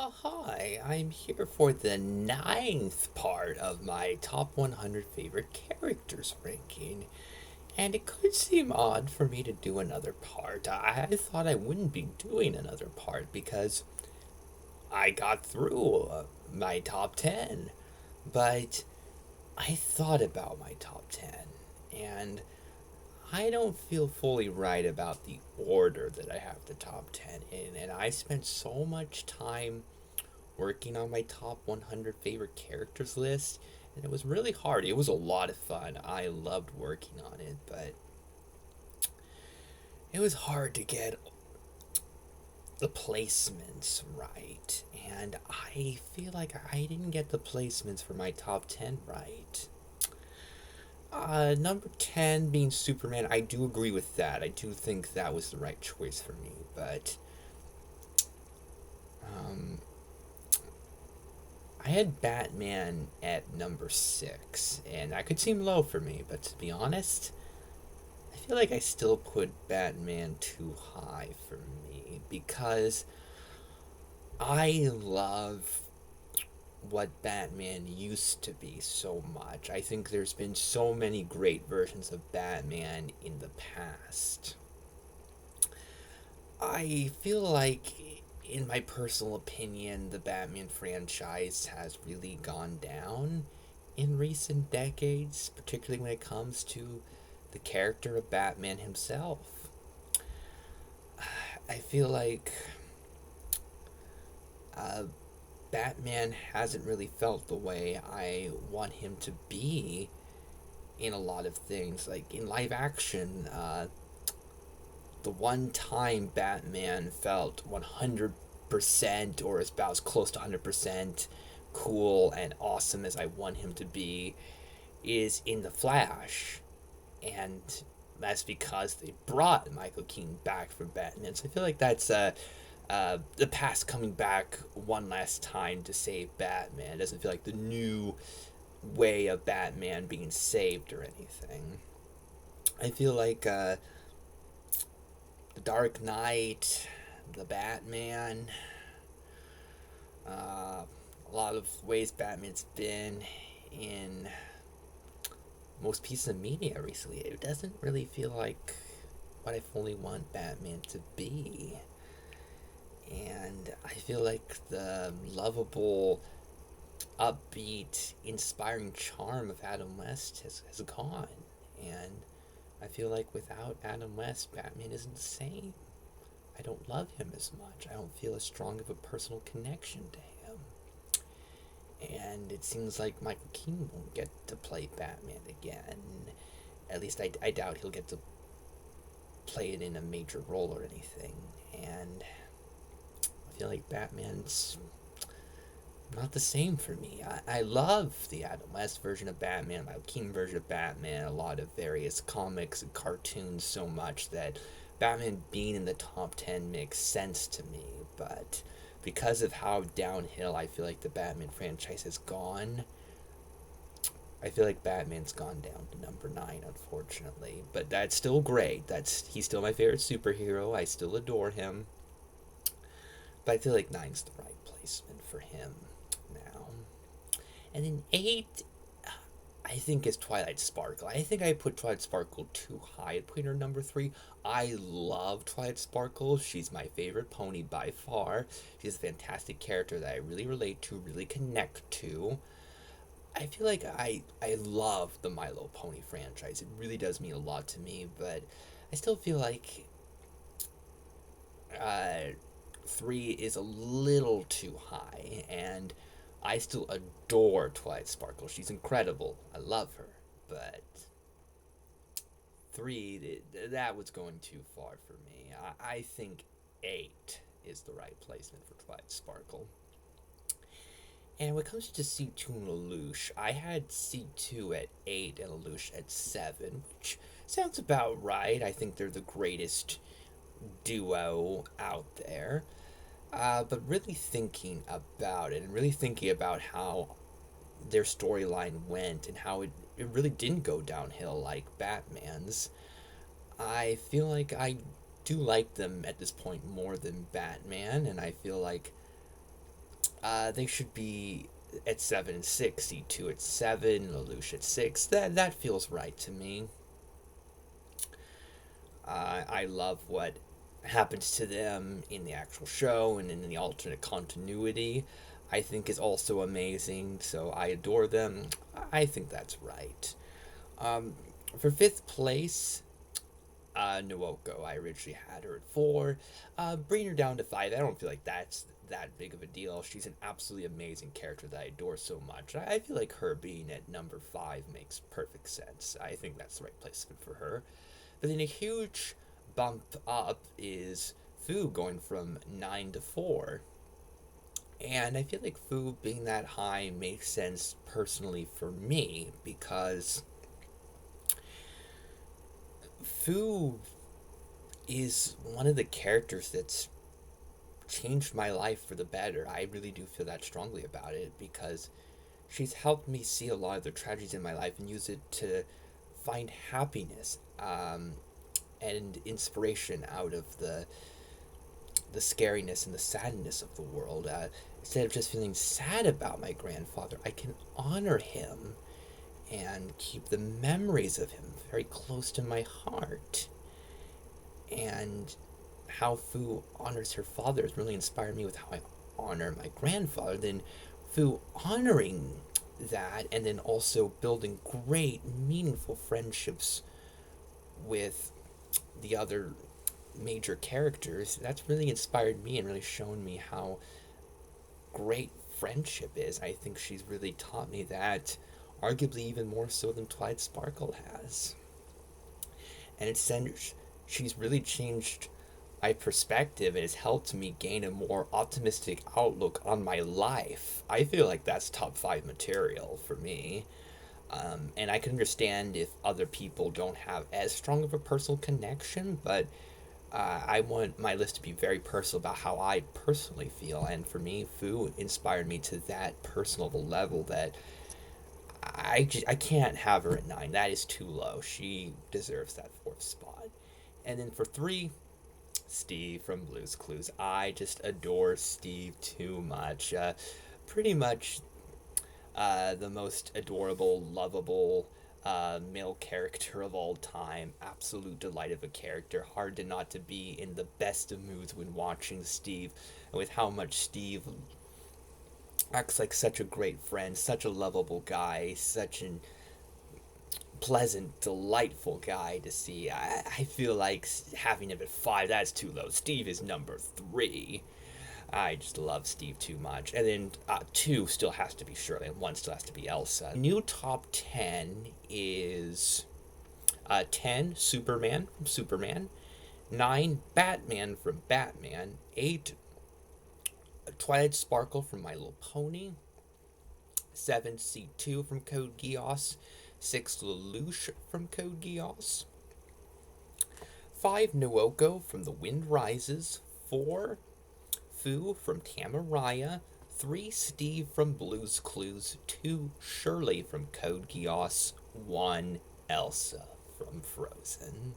Hi, I'm here for the ninth part of my top 100 favorite characters ranking. And it could seem odd for me to do another part. I thought I wouldn't be doing another part because I got through my top 10. But I thought about my top 10, and I don't feel fully right about the order that I have the top 10 in. And I spent so much time working on my top 100 favorite characters list, and it was really hard. It was a lot of fun. I loved working on it, but it was hard to get the placements right. And I feel like I didn't get the placements for my top 10 right. Number 10 being Superman, I do agree with that. I do think that was the right choice for me, but um, I had Batman at number 6, and that could seem low for me, but to be honest, I feel like I still put Batman too high for me because I love what Batman used to be so much. I think there's been so many great versions of Batman in the past. I feel like, in my personal opinion, the Batman franchise has really gone down in recent decades, particularly when it comes to the character of Batman himself. I feel like uh, Batman hasn't really felt the way I want him to be in a lot of things. Like in live action, the one time Batman felt 100% or about as close to 100% cool and awesome as I want him to be is in The Flash. And that's because they brought Michael Keaton back from Batman. So I feel like that's the past coming back one last time to save Batman. It doesn't feel like the new way of Batman being saved or anything. I feel like the Dark Knight, the Batman, a lot of ways Batman's been in most pieces of media recently, it doesn't really feel like what I fully want Batman to be. And I feel like the lovable, upbeat, inspiring charm of Adam West has gone. And I feel like without Adam West, Batman isn't the same. I don't love him as much. I don't feel as strong of a personal connection to him. And it seems like Michael Keaton won't get to play Batman again. At least I doubt he'll get to play it in a major role or anything. And I feel like Batman's not the same for me. I love the Adam West version of Batman, my Keaton version of Batman, a lot of various comics and cartoons so much that Batman being in the top 10 makes sense to me. But because of how downhill I feel like the Batman franchise has gone, I feel like Batman's gone down to number 9, unfortunately. But that's still great. He's still my favorite superhero. I still adore him. But I feel like nine's the right placement for him now. And then 8, I think, is Twilight Sparkle. I think I put Twilight Sparkle too high at putting her number 3. I love Twilight Sparkle. She's my favorite pony by far. She's a fantastic character that I really relate to, really connect to. I feel like I love the My Little Pony franchise. It really does mean a lot to me, but I still feel like uh, 3 is a little too high, and I still adore Twilight Sparkle. She's incredible. I love her, but 3, that was going too far for me. I think 8 is the right placement for Twilight Sparkle. And when it comes to C2 and Lelouch, I had C2 at 8 and Lelouch at 7, which sounds about right. I think they're the greatest duo out there. But really thinking about it and really thinking about how their storyline went and how it really didn't go downhill like Batman's, I feel like I do like them at this point more than Batman, and I feel like They should be at 7 and 6, C2 at 7, Lelouch at 6. That feels right to me. I love what happens to them in the actual show and in the alternate continuity. I think is also amazing, so I adore them. I think that's right. Um, for fifth place, Nuoko. I originally had her at 4. Bringing her down to 5, I don't feel like that's that big of a deal. She's an absolutely amazing character that I adore so much. I feel like her being at number 5 makes perfect sense. I think that's the right placement for her. But then a huge bump up is Fu going from 9 to 4. And I feel like Fu being that high makes sense personally for me because Fu is one of the characters that's changed my life for the better. I really do feel that strongly about it because she's helped me see a lot of the tragedies in my life and use it to find happiness and inspiration out of the scariness and the sadness of the world. Instead of just feeling sad about my grandfather, I can honor him and keep the memories of him very close to my heart. And how Fu honors her father has really inspired me with how I honor my grandfather. Then Fu honoring that and then also building great, meaningful friendships with the other major characters, that's really inspired me and really shown me how great friendship is. I think she's really taught me that, arguably even more so than Twilight Sparkle has. And she's really changed my perspective and has helped me gain a more optimistic outlook on my life. I feel like that's top 5 material for me. And I can understand if other people don't have as strong of a personal connection, but I want my list to be very personal about how I personally feel. And for me, Fu inspired me to that personal level that I can't have her at 9. That is too low. She deserves that 4th spot. And then for 3, Steve from Blue's Clues. I just adore Steve too much. Pretty much the most adorable, lovable male character of all time. Absolute delight of a character. Hard to not to be in the best of moods when watching Steve. And with how much Steve acts like such a great friend, such a lovable guy, such an pleasant, delightful guy to see. I feel like having him at 5, that's too low. Steve is number 3. I just love Steve too much. And then 2 still has to be Shirley, and 1 still has to be Elsa. New top 10 is 10, Superman from Superman. 9, Batman from Batman. 8, Twilight Sparkle from My Little Pony. 7, C2 from Code Geass. 6, Lelouch from Code Geass. 5, Nuoko from The Wind Rises. 4, Fu from Tamaraya. 3, Steve from Blue's Clues. 2, Shirley from Code Geass. 1, Elsa from Frozen.